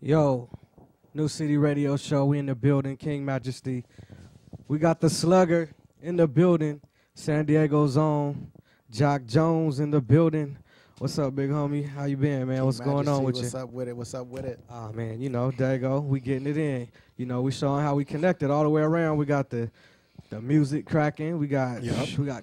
Yo, New City Radio Show. We in the building, King Majesty. We got the Slugger in the building. San Diego's own. Jock Jones in the building. What's up, big homie? How you been, man? King What's going on with you? What's up with it? What's up with it? Ah, man, you know, there you go. We getting it in. You know, we showing how we connected all the way around. We got the music cracking. We got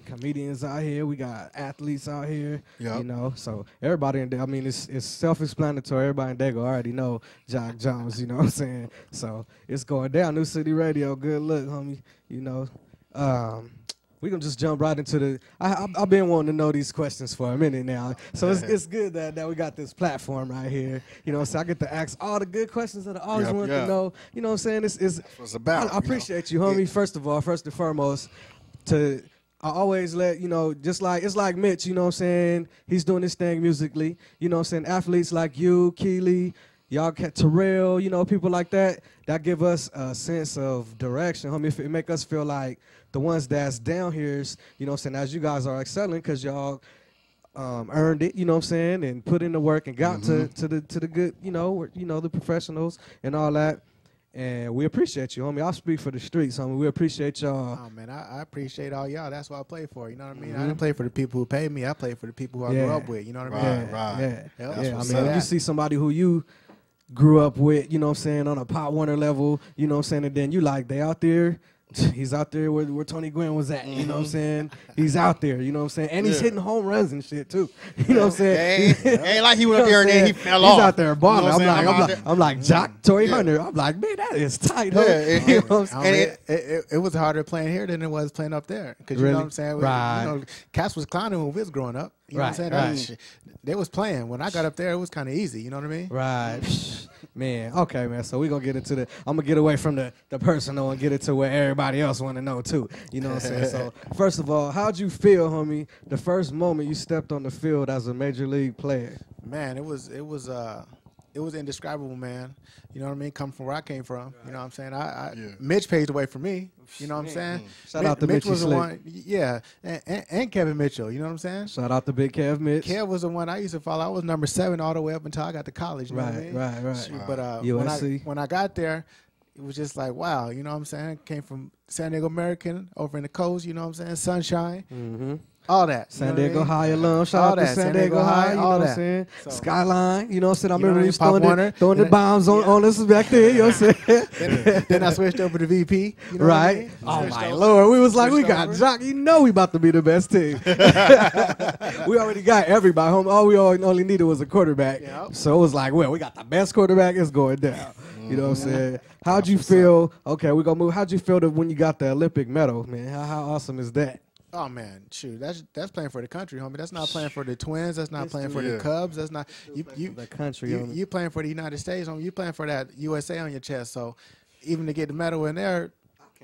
comedians out here. We got athletes out here. You know, so everybody in there. I mean, it's self-explanatory. Everybody in Dago already know Jock Jones. You know what I'm saying? So it's going down. New City Radio. Good look, homie. You know. We gonna just jump right into the. I've been wanting to know these questions for a minute now, so it's good that we got this platform right here. You know, so I get to ask all the good questions that I always want to know. You know what I'm saying? It's what it's about. I appreciate you, homie. First and foremost, I always let you know, just like it's like Mitch. You know what I'm saying? He's doing this thing musically. You know what I'm saying? Athletes like you, Keely. Y'all get Terrell, you know, people like that give us a sense of direction, homie. If it make us feel like the ones that's down here is, you know what I'm saying, as you guys are excelling because y'all earned it, you know what I'm saying, and put in the work and got to the good, you know, the professionals and all that. And we appreciate you, homie. I'll speak for the streets, homie. We appreciate y'all. Oh, man, I appreciate all y'all. That's what I play for, you know what I mean? I didn't play for the people who paid me. I played for the people who I grew up with, you know what I mean? Right. Yeah. I mean, when you see somebody who you grew up with, you know what I'm saying, on a Pop Warner level, you know what I'm saying, and then you like, they out there, he's out there where Tony Gwynn was at, you know what I'm saying? He's out there, you know what I'm saying? And he's hitting home runs and shit, too. You know what I'm saying? Ain't like he went up there and then he fell off. He's out there balling. You know I'm like Jock, Tory Hunter. I'm like, man, that is tight, huh? You know what I'm saying? It was harder playing here than it was playing up there. Because you know what I'm saying? Right. You know, cats was clowning when we was growing up. You know what I'm saying? They was playing. When I got up there, it was kind of easy. You know what I mean? Right. Man, okay, man. So we're going to get into I'm going to get away from the personal and get it to where everybody else want to know, too. You know what I'm saying? So, first of all, how'd you feel, homie, the first moment you stepped on the field as a major league player? Man, it was indescribable, man. You know what I mean? Coming from where I came from. You know what I'm saying? Mitch paved the way for me. You know what I'm saying? Shout out to Mitch Mitchie was the Slick. one, and Kevin Mitchell. You know what I'm saying? Shout out to Big Kev Mitch. Kev was the one I used to follow. I was number 7 all the way up until I got to college. You know what I mean? Right. But USC. when I got there, it was just like, wow. You know what I'm saying? Came from San Diego American over in the coast. You know what I'm saying? Sunshine. All that. San Diego High alum. Shout out to San Diego High. You know what I'm saying? Skyline. You know what I'm saying? I remember he was throwing the bombs on us back there. You know what I'm saying? Then I switched over to VP. You know right. Oh, my Lord. We was like, we got Jock. You know we about to be the best team. We already got everybody home. All we only needed was a quarterback. Yep. So it was like, well, we got the best quarterback. It's going down. You know what I'm saying? How'd you feel? Okay, we're going to move. How'd you feel when you got the Olympic medal, man? How awesome is that? Oh man, shoot! That's playing for the country, homie. That's not playing for the Twins. That's not playing for the Cubs. That's not the country. You playing for the United States, homie. You playing for that USA on your chest. So even to get the medal in there,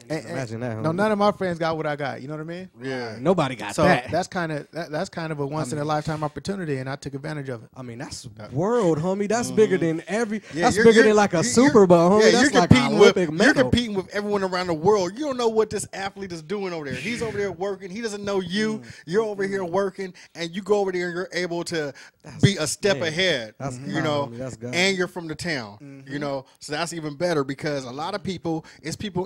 imagine that. No, none of my friends got what I got. You know what I mean? Yeah, nobody got so that. That's kind of a once in a lifetime opportunity, and I took advantage of it. I mean, that's world, homie. That's bigger than that's bigger than like a Super Bowl, homie. That's like an Olympic medal. You're competing with everyone around the world. You don't know what this athlete is doing over there. He's over there working. He doesn't know you. You're over here working, and you go over there and you're able to be a step ahead. You know, and you're from the town. You know, so that's even better because a lot of people,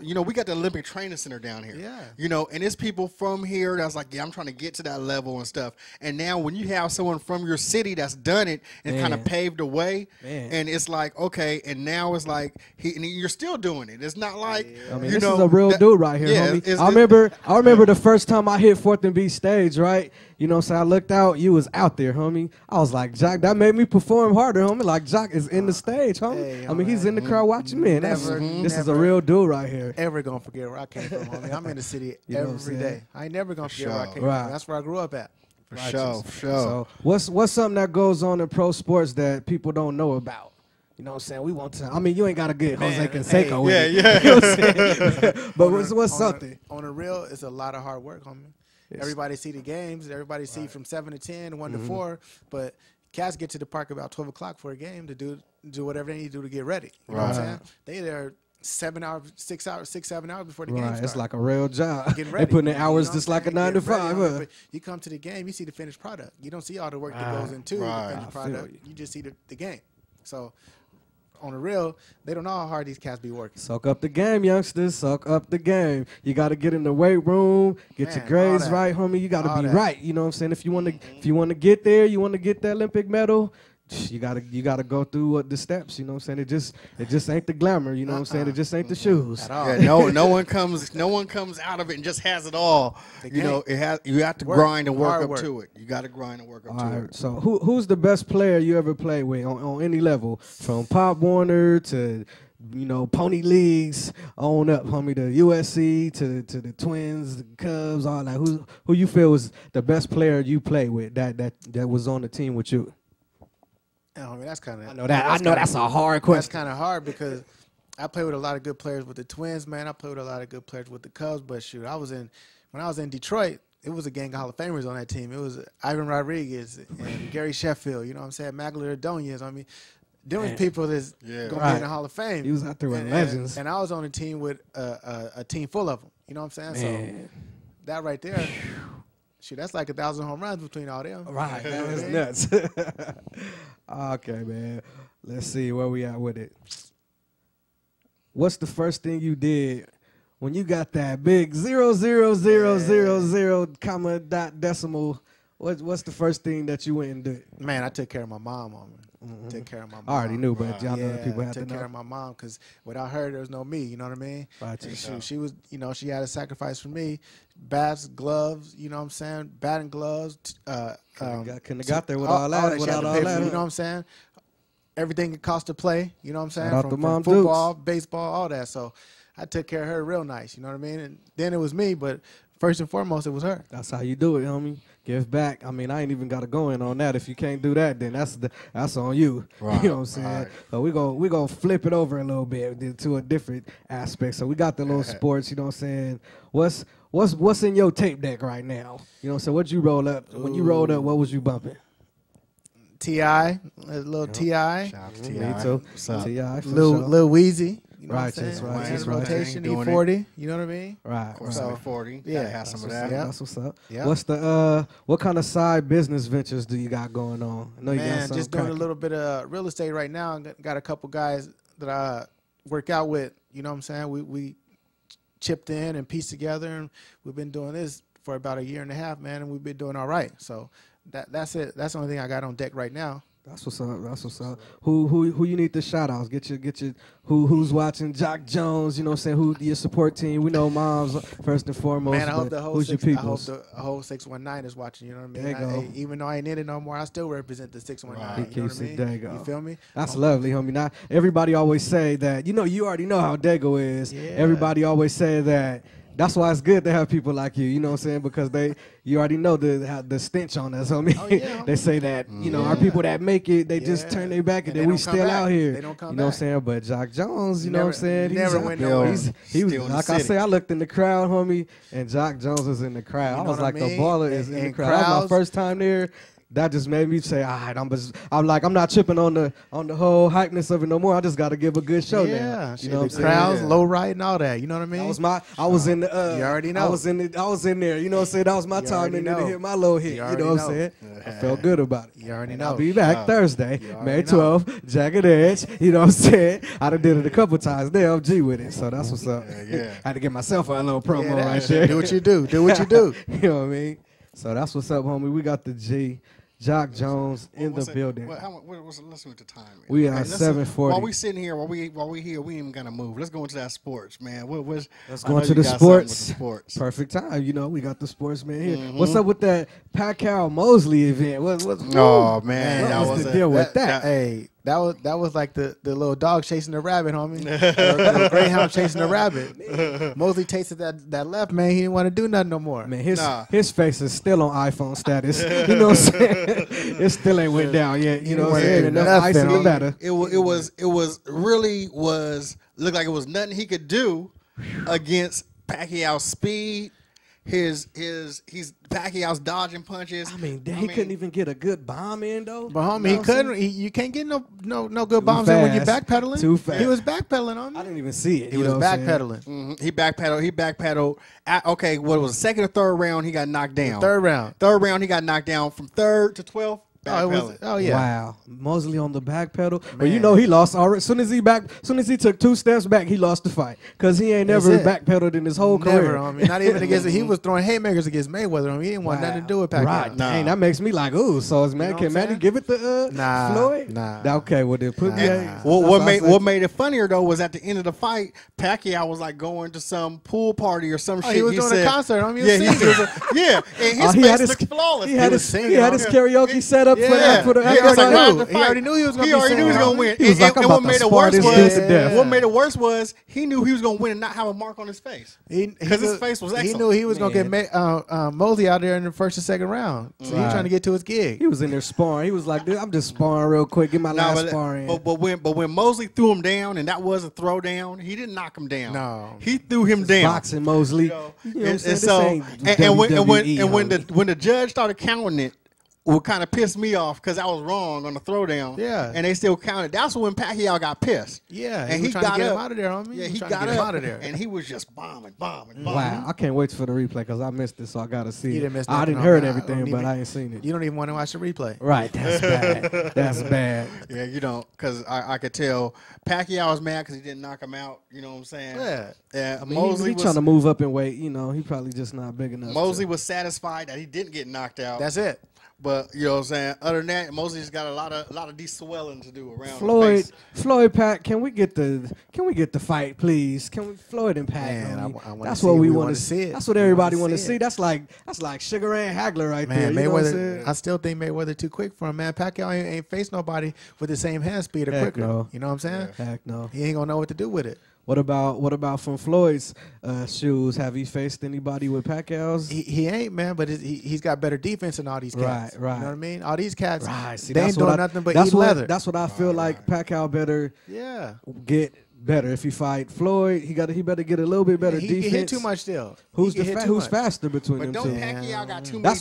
you know, we got the Olympic Training Center down here. Yeah. You know, and it's people from here that's like, yeah, I'm trying to get to that level and stuff. And now when you have someone from your city that's done it and kind of paved the way, and it's like, okay, and now it's like and you're still doing it. It's not like I mean, this is a real dude right here, homie. I remember the first time I hit 4th and B stage, right? You know what I'm saying? I looked out, you was out there, homie. I was like, Jock, that made me perform harder, homie. Like, Jock is in the stage, homie. Hey, I mean, he's in the crowd watching me. This is a real dude right here. Ever gonna forget where I came from, homie. I'm in the city every day. I ain't never gonna forget where I came from. That's where I grew up at. For sure. So what's something that goes on in pro sports that people don't know about? You know what I'm saying? We want to. I mean, you ain't got to get Jose Canseco with it. Yeah. You know what I'm saying? But what's something? On the real, it's a lot of hard work, homie. Everybody see the games. Everybody see from 7 to 10, 1 to 4. But cats get to the park about 12 o'clock for a game to do whatever they need to do to get ready. You know what I'm saying? They there 7 hours, 6 hours, 6, 7 hours before the game starts. It's like a real job. Getting ready. They putting in hours just like a 9 to 5. But you come to the game, you see the finished product. You don't see all the work that goes into the finished product. You just see the game. So on the real, they don't know how hard these cats be working. Soak up the game, youngsters. Soak up the game. You got to get in the weight room, get your grades right, homie. You got to be right. You know what I'm saying? If you want to get there, you want to get that Olympic medal, you gotta go through the steps. You know what I'm saying? It just ain't the glamour. You know what I'm saying? It just ain't the shoes. At all. Yeah, no one comes out of it and just has it all. You know, you have to grind and work up to it. You got to grind and work up to it. So who's the best player you ever played with on any level, from Pop Warner to Pony Leagues on up, homie, to USC to the Twins, the Cubs, all that? Who you feel was the best player you played with that was on the team with you? I mean, that's kind of. I know that's a hard question. That's kind of hard because I played with a lot of good players with the Twins, man. I played with a lot of good players with the Cubs, but shoot, when I was in Detroit, it was a gang of Hall of Famers on that team. It was Ivan Rodriguez and Gary Sheffield. You know what I'm saying? Magdalene Ordonez. I mean, there was people that's gonna be in the Hall of Fame. He was out there with legends, and I was on a team with a team full of them. You know what I'm saying? So that right there. Shoot, that's like 1,000 home runs between all them. Right, that was nuts. Okay, man. Let's see where we at with it. What's the first thing you did when you got that big 0.0000, comma dot decimal? What's the first thing that you went and did? Man, I took care of my mom on me. Take care of my mom. I already knew, but y'all know people had to know. Take care of my mom because without her, there was no me. You know what I mean? Right. She was, she had a sacrifice for me. Bats, gloves. You know what I'm saying? Batting gloves. Couldn't have got there without all that. Without all that, you know what I'm saying? Everything it cost to play. You know what I'm saying? Shout out to Mom football, Dukes. baseball, all that. So I took care of her real nice. You know what I mean? And then it was me, but first and foremost, it was her. That's how you do it, homie. Give back. I mean, I ain't even got to go in on that. If you can't do that, then that's on you. Right, you know what I'm saying? Right. But we gonna flip it over a little bit to a different aspect. So we got the little sports. You know what I'm saying? What's in your tape deck right now? You know what I'm saying? What you roll up? When you rolled up, what was you bumping? T.I., a little T.I. Shout out to Me T.I. too. Up? T.I. for Lil Weezy. You know Righteous, what I'm saying? righteous, Rotation, doing E40. You know what I mean? Right. Of course, So, 40. yeah, Have some of What's that. up? Yeah. That's what's up. Yeah. What's the what kind of side business ventures do you got going on? I know you got Man, something just doing a cracking. little bit of real estate right now. Got a couple guys that I work out with. You know what I'm saying? We chipped in and pieced together, and we've been doing this for about a year and a half, man, and we've been doing all right. So that's it. That's the only thing I got on deck right now. That's what's up. That's what's up. Who you need the shout outs? Get your who's watching Jock Jones, you know what I'm saying? Who your support team? We know moms first and foremost. Man, I hope the whole who's your 619 is watching, you know what I mean? There you go. Even though I ain't in it no more, I still represent the 619. He You know keeps what I it mean? Dago. You feel me? That's lovely, homie. Now everybody always say that, you already know how Dago is. Yeah. Everybody always say that. That's why it's good to have people like you know what I'm saying? Because you already know the stench on us, homie. Oh, yeah. They say that, our people that make it, they just turn their back and then we still out here. They don't come You know what I'm back. saying? But Jock Jones, you know what I'm saying? He never He's went out nowhere. there. He was, Still in the like I city. say, I looked in the crowd, homie, and Jock Jones was in the crowd. You I know was what I like, the mean? baller is in the And crowd. That was my crowds- first time there. That just made me say, all right, I'm not tripping on the whole hypeness of it no more. I just got to give a good show now. Yeah, You know what I'm the saying? crowds, Yeah. low ride and all that. You know what I mean? I was in the You already know. I was in there. You know what I'm saying? That was my You time already in there to know. hit my little hit. You You already know what I'm know. saying? I felt good about it. You already And know. I'll be back Thursday, You May already 12th, Jagged Edge. You know what I'm saying? I done did it a couple times there, OG with it. So that's what's up. Yeah. I had to give myself a little promo Yeah, right there. do what you do. Do what you do. You know what I mean? So that's what's up, homie. We got the G. Jock Jones in the building. Let's see what the time is. We are let's see. 7:40. While we sitting here, while we here, we ain't even gonna move. Let's go into that sports, man. Let's I go know into you the got something with sports. the sports. Perfect time. We got the sportsman here. What's up with that Pacquiao Mosley event? Oh man, What that was was the a- deal with that? Hey, that was like the little dog chasing the rabbit, homie. the greyhound chasing the rabbit. Mosley tasted that left, man. He didn't want to do nothing no more. Man, his Nah. his face is still on iPhone status. You know what I'm saying? It still ain't went down yet. You know what I'm saying? Enough ice in the Nothing. batter. It was really looked like it was nothing he could do against Pacquiao's speed. He's Pacquiao's dodging punches. I mean, he couldn't even get a good bomb in though. But homie, You know he what I'm couldn't. saying? You can't get no good bombs in when you're fast. backpedaling. Too fast. He was backpedaling on me. I didn't even see it. He you was know what I'm saying? backpedaling. He backpedaled. Okay, what was the second or third round? He got knocked down. Third round. Third round, he got knocked down from 3rd to 12th. Backpedaling. Oh yeah. Wow, Mosley on the back pedal. But you know he lost already. Soon as he took 2 steps back, he lost the fight because he ain't never backpedaled in his whole career. I mean, not even against. He was throwing haymakers against Mayweather. He didn't want nothing to do with Pacquiao. Right. Dang, that makes me like, ooh. So is can Manny give it to Floyd? Nah. Okay, well then put me. Well, what made it funnier though was at the end of the fight, Pacquiao was like going to some pool party or some shit. He was doing a concert. And his face looked flawless. He had his karaoke set up for the he already knew he was going to win. He was like, I'm about to spar this dude to death. What made it worse was he knew he was going to win and not have a mark on his face because his face was excellent. He knew he was going to get Mosley out there in the first and second round. So he was trying to get to his gig. He was in there sparring. He was like, dude, I'm just sparring real quick. Get my last sparring. But when Mosley threw him down and that was a throw down, he didn't knock him down. No, he threw him down. Boxing Mosley. When the judge started counting it, what kind of pissed me off because I was wrong on the throwdown. Yeah, and they still counted. That's when Pacquiao got pissed. Yeah, and he got to get him out of there. Homie. Yeah, he got him out of there, and he was just bombing. Wow, I can't wait for the replay because I missed it, so I gotta see it. I didn't hear everything, but I ain't seen it. You don't even want to watch the replay. Right, that's bad. That's bad. Yeah, you don't, because I could tell Pacquiao was mad because he didn't knock him out. You know what I'm saying? Yeah. I mean, Mosley was trying to move up in weight. You know, he probably just not big enough. Mosley was satisfied that he didn't get knocked out. That's it. But you know what I'm saying. Other than that, Mosley just got a lot of de-swelling to do around the face. Floyd, Pat, can we get the fight, please? Can we Floyd and Pat? Man, that's what we want to see. That's what everybody want to see. That's like Sugar Ray and Hagler right there. Mayweather. I still think Mayweather too quick for him, man. Pacquiao ain't faced nobody with the same hand speed or quicker. No. You know what I'm saying? Heck no. He ain't gonna know what to do with it. What about from Floyd's shoes? Have he faced anybody with Pacquiao's? He ain't, man, but he's got better defense than all these cats. Right. You know what I mean? All these cats, See, they ain't doing nothing but eat leather. That's what I feel like Pacquiao better get better. If he fight Floyd, he better get a little bit better defense. He hit too much still. Who's faster between them two? But don't Pacquiao got too many.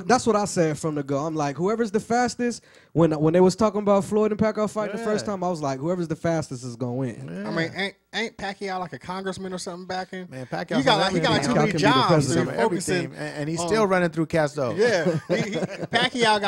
That's what I said from the go. I'm like, whoever's the fastest. When they was talking about Floyd and Pacquiao fighting the first time, I was like, whoever's the fastest is gonna win. Yeah. I mean, ain't Pacquiao like a congressman or something back in? Man, Pacquiao he got like too many jobs focusing, and he's still running through cats though. Yeah, Pacquiao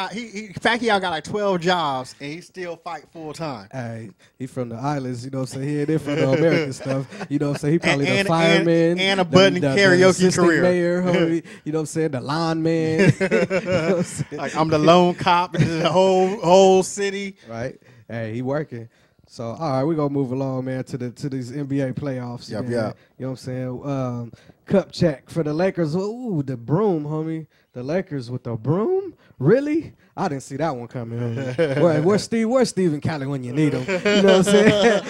got like 12 jobs, and he still fight full time. Hey, he from the islands, you know what I'm saying? He ain't there for the American stuff. You know what I'm saying? He probably the fireman and a budding karaoke career. Mayor, homie, you know what I'm saying? The lawn man. You know what I'm like I'm the lone cop in the whole city. Right. Hey, he working. So all right, we're gonna move along, man, to these NBA playoffs. Yep. You know what I'm saying? Cup check for the Lakers. Ooh, the broom, homie. The Lakers with the broom? Really? I didn't see that one coming. Where's Stephen Kelly when you need him? You know what I'm saying?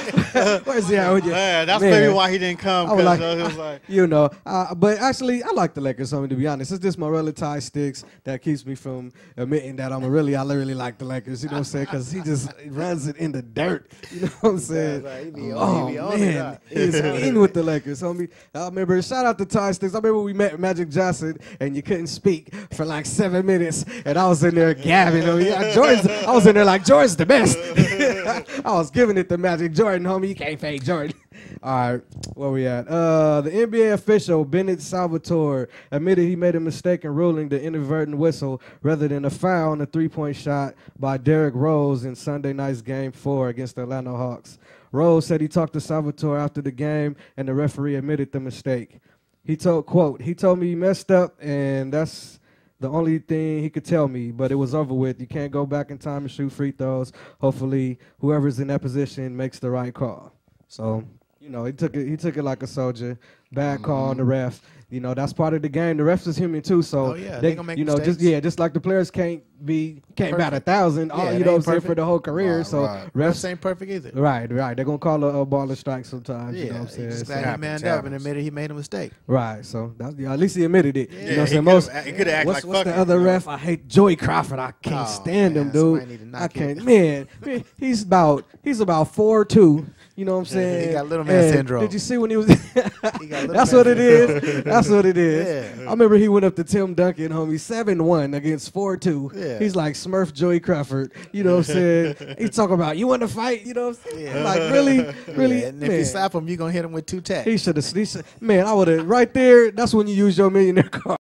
Where's he at? That's maybe why he didn't come. I was like, you know. But actually, I like the Lakers, homie, to be honest. It's just my Ty Sticks that keeps me from admitting that I really like the Lakers. You know what I'm saying? Because he just runs it in the dirt. You know what I'm saying? Man, he's in with the Lakers, homie. I remember, shout out to Ty Sticks. I remember we met Magic Johnson and you couldn't speak for like 7 minutes, and I was in there gabbing. I was in there like, Jordan's the best. I was giving it to Magic Jordan, homie. You can't fake Jordan. All right, where we at? The NBA official, Bennett Salvatore, admitted he made a mistake in ruling the inadvertent whistle rather than a foul on a three-point shot by Derrick Rose in Sunday night's Game 4 against the Atlanta Hawks. Rose said he talked to Salvatore after the game, and the referee admitted the mistake. He told me he messed up, and that's the only thing he could tell me, but it was over with. You can't go back in time and shoot free throws. Hopefully, whoever's in that position makes the right call. So, you know, he took it like a soldier. Bad call on the ref. You know, that's part of the game. The refs is human too, so they gonna make mistakes. just like the players can't bat 1,000. You know what I'm saying, for the whole career. Refs ain't perfect either. Right. They're gonna call a ball and strike sometimes. Yeah, you know what I'm saying. Just glad he manned up and admitted he made a mistake. Right. So at least he admitted it. Yeah, you know what I'm saying. He could have acted what's the other ref? I hate Joey Crawford. I can't stand him, dude. I can't. Man, he's about 4'2". You know what I'm saying? He got little man syndrome. Did you see when he was? That's what it is. That's what it is. Yeah. I remember he went up to Tim Duncan, homie, 7-1 against 4'2". Yeah. He's like Smurf Joey Crawford. You know what I'm saying? He's talking about, you want to fight? You know what I'm saying? Yeah. Like, really? Yeah, and if you slap him, you're going to hit him with 2 tacks. Man, I would have, right there, that's when you use your millionaire card.